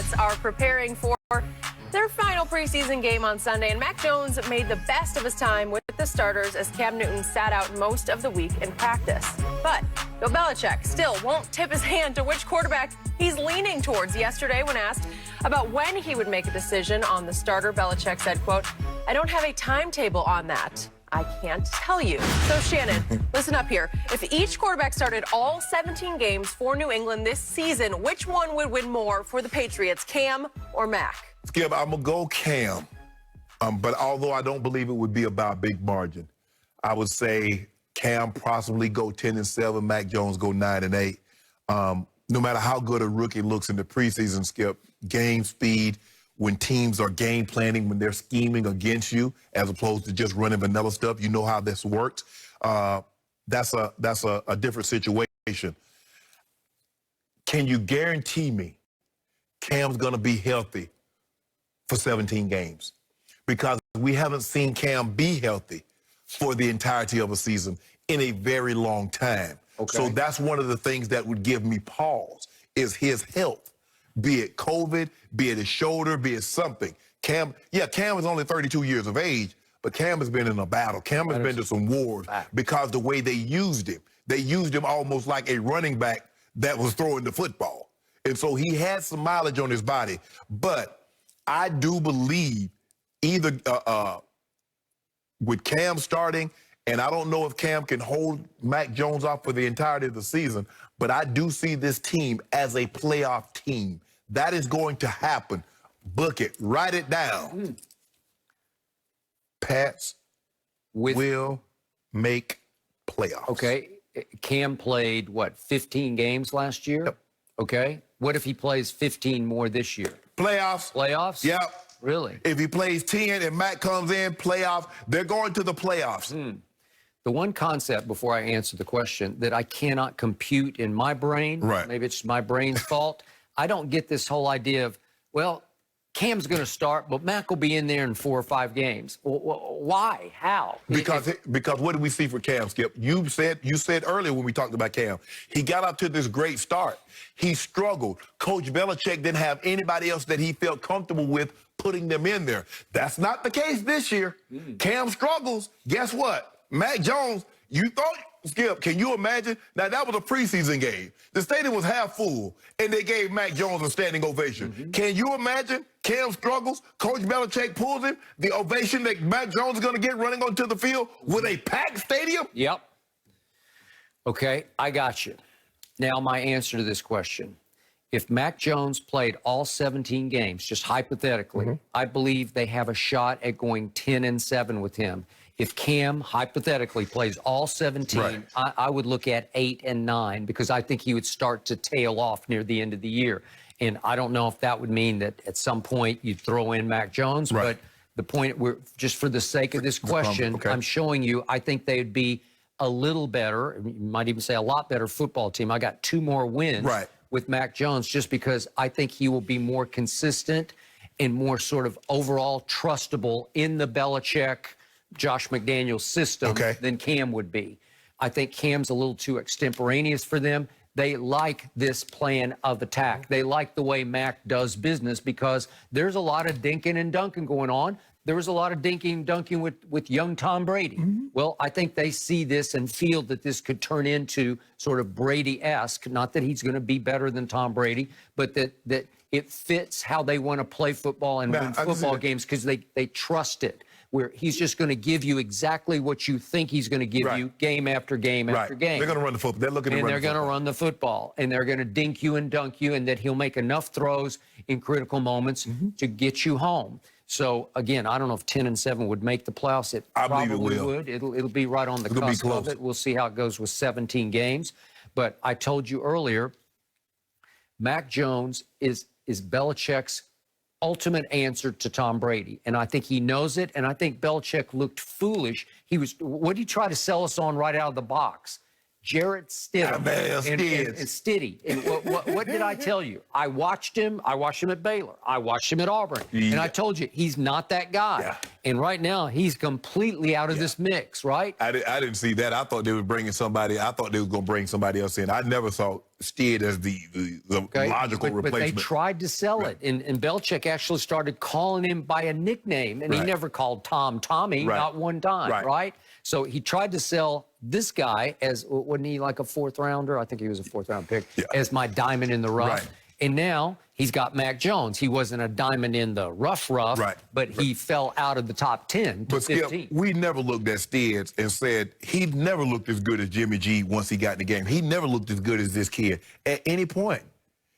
Patriots are preparing for their final preseason game on Sunday, and Mac Jones made the best of his time with the starters as Cam Newton sat out most of the week in practice. But Bill Belichick still won't tip his hand to which quarterback he's leaning towards. Yesterday, when asked about when he would make a decision on the starter, Belichick said, quote, "I don't have a timetable on that. I can't tell you." So, Shannon, listen up here. If each quarterback started all 17 games for New England this season, which one would win more for the Patriots, Cam or Mac? Skip, I'm going to go Cam. But although I don't believe it would be about a big margin, I would say Cam possibly go 10-7, Mac Jones go 9-8. No matter how good a rookie looks in the preseason, Skip, game speed, when teams are game planning, when they're scheming against you, as opposed to just running vanilla stuff, you know how this works. That's a different situation. Can you guarantee me Cam's going to be healthy for 17 games? Because we haven't seen Cam be healthy for the entirety of a season in a very long time. Okay. So that's one of the things that would give me pause, is his health. Be it COVID, be it his shoulder, be it something. Cam is only 32 years of age, but Cam has been in a battle. Cam has been to some wars because the way they used him almost like a running back that was throwing the football. And so he had some mileage on his body. But I do believe either with Cam starting, and I don't know if Cam can hold Mac Jones off for the entirety of the season, but I do see this team as a playoff team. That is going to happen. Book it. Write it down. Pats will make playoffs. Okay. Cam played, 15 games last year? Yep. Okay. What if he plays 15 more this year? Playoffs. Playoffs? Yep. Really? If he plays 10 and Mac comes in, playoffs, they're going to the playoffs. The one concept, before I answer the question, that I cannot compute in my brain, maybe it's my brain's fault, I don't get this whole idea of, well, Cam's going to start, but Mac will be in there in 4 or 5 games. Why? How? Because what did we see for Cam, Skip? You said earlier when we talked about Cam, he got up to this great start. He struggled. Coach Belichick didn't have anybody else that he felt comfortable with putting them in there. That's not the case this year. Cam struggles. Guess what? Mac Jones, you thought, Skip, can you imagine? Now, that was a preseason game. The stadium was half full, and they gave Mac Jones a standing ovation. Can you imagine? Cam struggles. Coach Belichick pulls him. The ovation that Mac Jones is going to get running onto the field with a packed stadium? Yep. Okay, I got you. Now, my answer to this question. If Mac Jones played all 17 games, just hypothetically, I believe they have a shot at going 10-7 with him. If Cam, hypothetically, plays all 17, I would look at 8 and 9 because I think he would start to tail off near the end of the year. And I don't know if that would mean that at some point you'd throw in Mac Jones, but the point, just for the sake of this question, I'm showing you, I think they'd be a little better, you might even say a lot better football team. I got 2 more wins with Mac Jones just because I think he will be more consistent and more sort of overall trustable in the Belichick, Josh McDaniels system than Cam would be. I think Cam's a little too extemporaneous for them. They like this plan of attack. They like the way Mac does business because there's a lot of dinking and dunking going on. There was a lot of dinking and dunking with young Tom Brady. Well, I think they see this and feel that this could turn into sort of Brady-esque, not that he's going to be better than Tom Brady, but that it fits how they want to play football and win football games because they trust it. Where he's just going to give you exactly what you think he's going to give you game after game after game. They're going to run the football. They're looking to run the football. And they're going to run the football. And they're going to dink you and dunk you, and that he'll make enough throws in critical moments to get you home. So, again, I don't know if 10-7 would make the playoffs. It probably would. It'll be right on the cusp of it. We'll see how it goes with 17 games. But I told you earlier, Mac Jones is Belichick's ultimate answer to Tom Brady. And I think he knows it. And I think Belichick looked foolish. What did he try to sell us on right out of the box? Jarrett Stidham and Stiddy. And what did I tell you? I watched him at Baylor. I watched him at Auburn. And I told you, he's not that guy. And right now, he's completely out of this mix, right? I didn't see that. I thought they were bringing somebody. I thought they were going to bring somebody else in. I never saw Stead as the logical replacement. But they tried to sell it. And Belichick actually started calling him by a nickname. And he never called Tom Tommy, not one time, right? So he tried to sell this guy as, wasn't he like a fourth rounder? I think he was a fourth round pick, as my diamond in the rough. And now he's got Mac Jones. He wasn't a diamond in the rough, but he fell out of the top 10 to 15. Skip, we never looked at Stead and said he never looked as good as Jimmy G once he got in the game. He never looked as good as this kid at any point.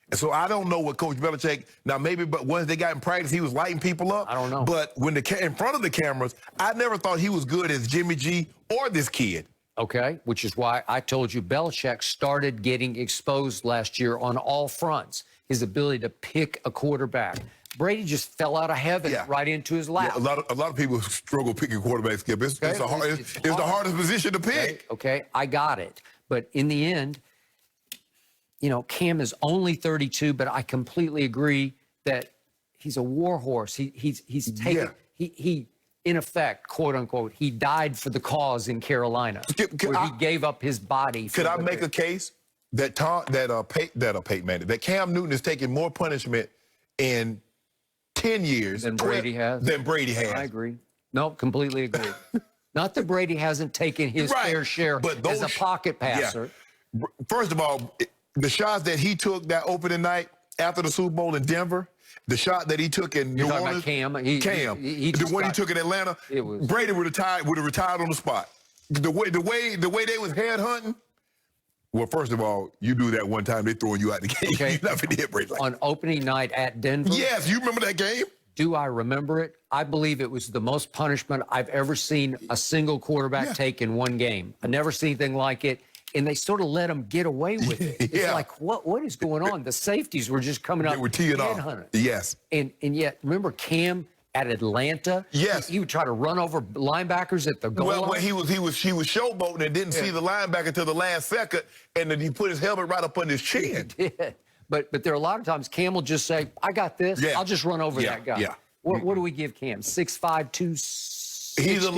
And so I don't know what Coach Belichick, now maybe, but once they got in practice, he was lighting people up. I don't know. But when in front of the cameras, I never thought he was good as Jimmy G or this kid. Okay, which is why I told you Belichick started getting exposed last year on all fronts. His ability to pick a quarterback. Brady just fell out of heaven right into his lap. Yeah, a lot of people struggle picking quarterbacks, Skip. It's the hardest position to pick. Okay, I got it. But in the end, you know, Cam is only 32, but I completely agree that he's a war horse. He's taken, he in effect, quote unquote, he died for the cause in Carolina, where he gave up his body. Could I make a case that Cam Newton is taking more punishment in 10 years than Brady has? I agree. No, completely agree. Not that Brady hasn't taken his fair share as a pocket passer. Yeah. First of all, the shots that he took that opening night after the Super Bowl in Denver, the shot that he took in New Orleans, Cam, the one he took in Atlanta, Brady would have retired on the spot. The way they was head hunting. Well, first of all, you do that one time, they throwing you out the game. Okay. You're not going to hit Brady. On opening night at Denver? Yes, you remember that game? Do I remember it? I believe it was the most punishment I've ever seen a single quarterback take in one game. I never seen anything like it. And they sort of let him get away with it. It's like, what is going on? The safeties were just coming up. They were teeing off. Yes. And yet, remember Cam at Atlanta? Yes. He would try to run over linebackers at the goal line. Well, he was showboating and didn't see the linebacker until the last second, and then he put his helmet right up on his chin. He did. But there are a lot of times Cam will just say, I got this. I'll just run over that guy. Yeah. What do we give Cam? 6'5", 260? He's a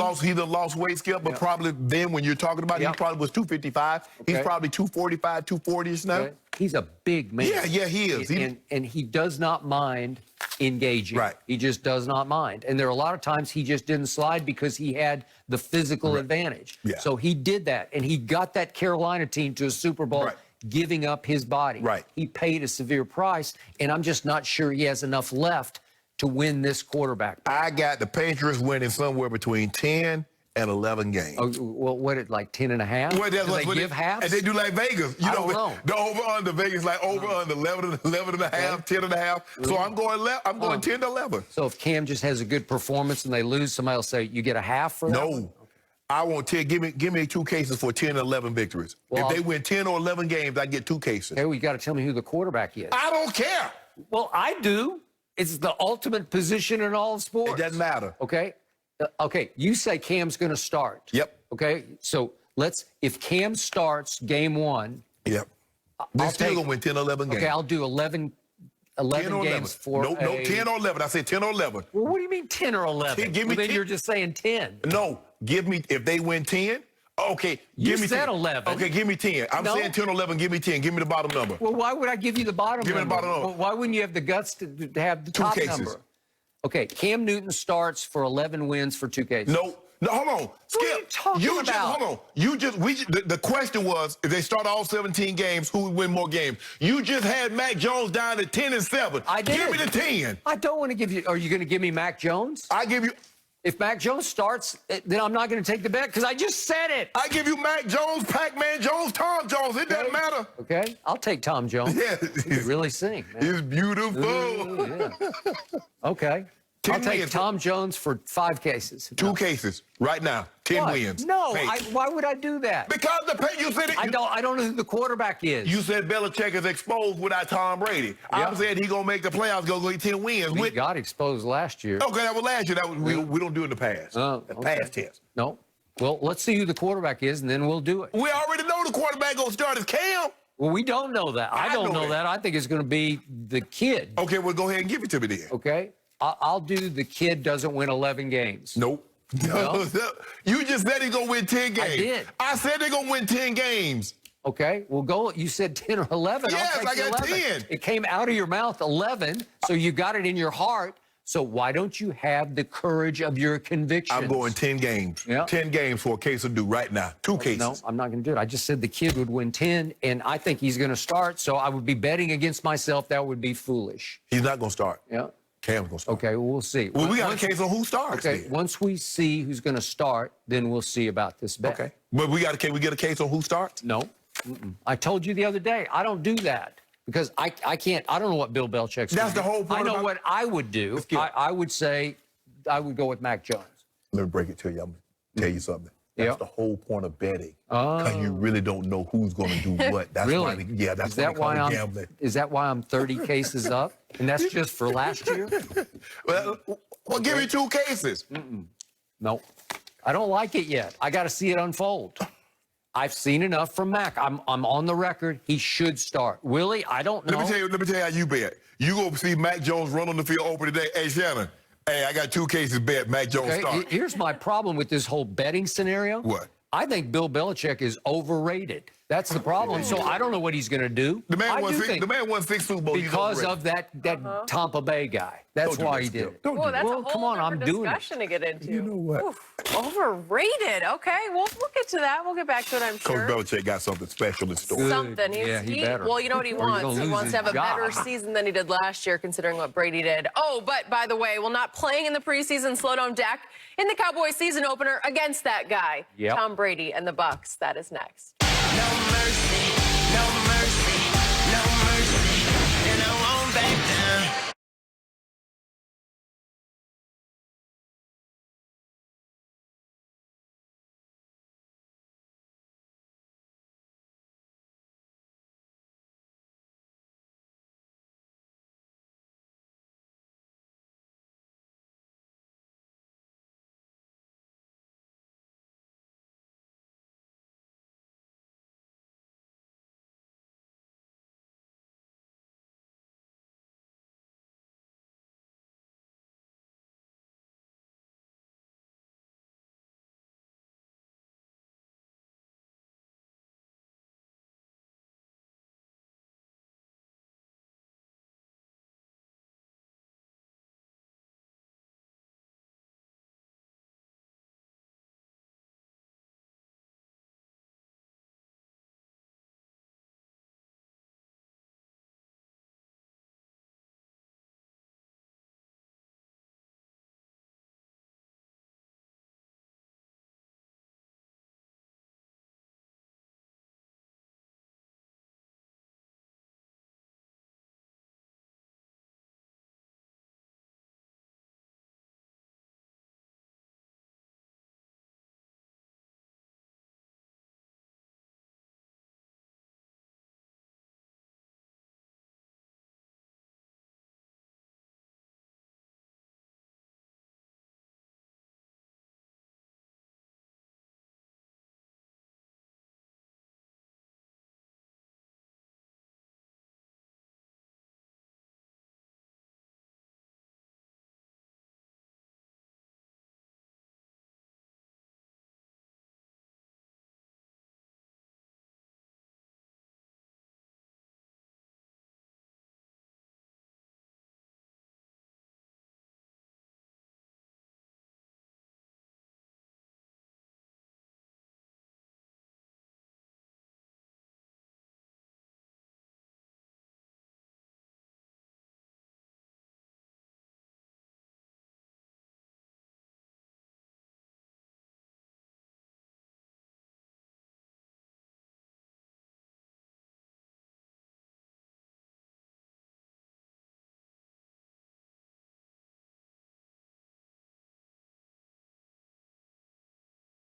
lost weight, Skip, but probably then when you're talking about it, he probably was 255. He's probably 245, 240 now. He's a big man. Yeah, he is. And he does not mind engaging. Right. He just does not mind. And there are a lot of times he just didn't slide because he had the physical advantage. Yeah. So he did that, and he got that Carolina team to a Super Bowl giving up his body. Right. He paid a severe price, and I'm just not sure he has enough left to win this quarterback. I got the Patriots winning somewhere between 10 and 11 games. Oh, well, what, like 10 and a half? Well, that's what they give halves? And they do like Vegas. I don't know. The over-under, Vegas like over-under, 11 and a half, 10 and a half. So I'm going 10 to 11. So if Cam just has a good performance and they lose, somebody will say, you get a half for that? No. I want 10. Give me 2 cases for 10 and 11 victories. Well, if they win 10 or 11 games, I get 2 cases. Okay, well, you got to tell me who the quarterback is. I don't care. Well, I do. It's the ultimate position in all sports. It doesn't matter. Okay. Okay. You say Cam's going to start. Yep. Okay. So if Cam starts game 1. Yep. They're still going to win 10 or 11 games. Okay. I'll do 11 games for No, 10 or 11. I said 10 or 11. Well, what do you mean 10 or 11? Give me 10. Then you're just saying 10. No. Give me, if they win 10, okay, give me 10. 11. Okay, give me 10. I'm saying 10 or 11. Give me 10. Give me the bottom number. Well, why would I give you the bottom number? Give me the bottom number. Well, why wouldn't you have the guts to have the top number? Okay, Cam Newton starts for 11 wins for 2 cases. No, hold on. Skip. What are you talking about? Hold on. The question was, if they start all 17 games, who would win more games? You just had Mac Jones down at 10 and 7. I did. Give me the 10. I don't want to give you. Are you going to give me Mac Jones? I give you. If Mac Jones starts, then I'm not going to take the bet because I just said it. I give you Mac Jones, Pac-Man Jones, Tom Jones. It doesn't matter. Okay, I'll take Tom Jones. Yeah, he's really sing. Man. He's beautiful. Ooh, yeah. Okay. I'll take Tom Jones for 5 cases. 2 cases right now. 10 wins. No, why would I do that? Because you said it. I don't know who the quarterback is. You said Belichick is exposed without Tom Brady. I'm saying he's gonna make the playoffs. Go get 10 wins. He got exposed last year. Okay, that was last year. That was we don't do it in the past. Past tense. No. Well, let's see who the quarterback is, and then we'll do it. We already know the quarterback gonna start as Cam. Well, we don't know that. I don't know that. I think it's going to be the kid. Okay, well, go ahead and give it to me then. Okay. I'll do the kid doesn't win 11 games. Nope. No? You just said he's going to win 10 games. I did. I said they're going to win 10 games. Okay, well, go. You said 10 or 11. Yes, I'll take I got 11. 10. It came out of your mouth 11, so you got it in your heart. So why don't you have the courage of your convictions? I'm going 10 games. Yeah. 10 games for a case of do right now. 2 cases. No, I'm not going to do it. I just said the kid would win 10, and I think he's going to start. So I would be betting against myself. That would be foolish. He's not going to start. Yeah. Cam's going to start. Okay, well, we'll see. Well, we got a case on who starts. Okay, then. once we see who's going to start, then we'll see about this bet. Okay. But we get a case on who starts? No. I told you the other day, I don't do that because I can't. I don't know what Bill Belichick's That's gonna the whole do. point I know about- what I would do. I would say I would go with Mac Jones. Let me break it to you. I'm going to tell you something. That's Yeah. the whole point of betting. Because you really don't know who's going to do what. That's Really? why that's Is that why why they call it gambling. Is that why I'm 30 cases up? And that's just for last year? Well, give me 2 cases. No. I don't like it yet. I got to see it unfold. I've seen enough from Mac. I'm on the record. He should start. Willie, I don't know. Let me tell you how you bet. You go see Mac Jones run on the field open today. Hey, Shannon, hey, I got 2 cases bet. Mac Jones Okay, start. here's my problem with this whole betting scenario. What? I think Bill Belichick is overrated. That's the problem. So I don't know what he's going to do. The man I won do 6 think Super Bowls. because of that Tampa Bay guy. That's Don't do why that he still. did it. Don't do Well, that. that's Well, a whole come on, I'm different doing it. discussion to get into. You know what? Oof, overrated. Okay, we'll get to that. We'll get back to it, I'm Coach sure. Belichick got something special in store. Good. Something. Yeah, he better. Well, you know what he Or he's gonna wants? He lose wants his to have a better job. season than he did last year, considering what Brady did. Oh, but by the way, will not playing in the preseason slowdown deck in the Cowboys season opener against that guy, Yep. Tom Brady and the Bucks. That is next. No mercy.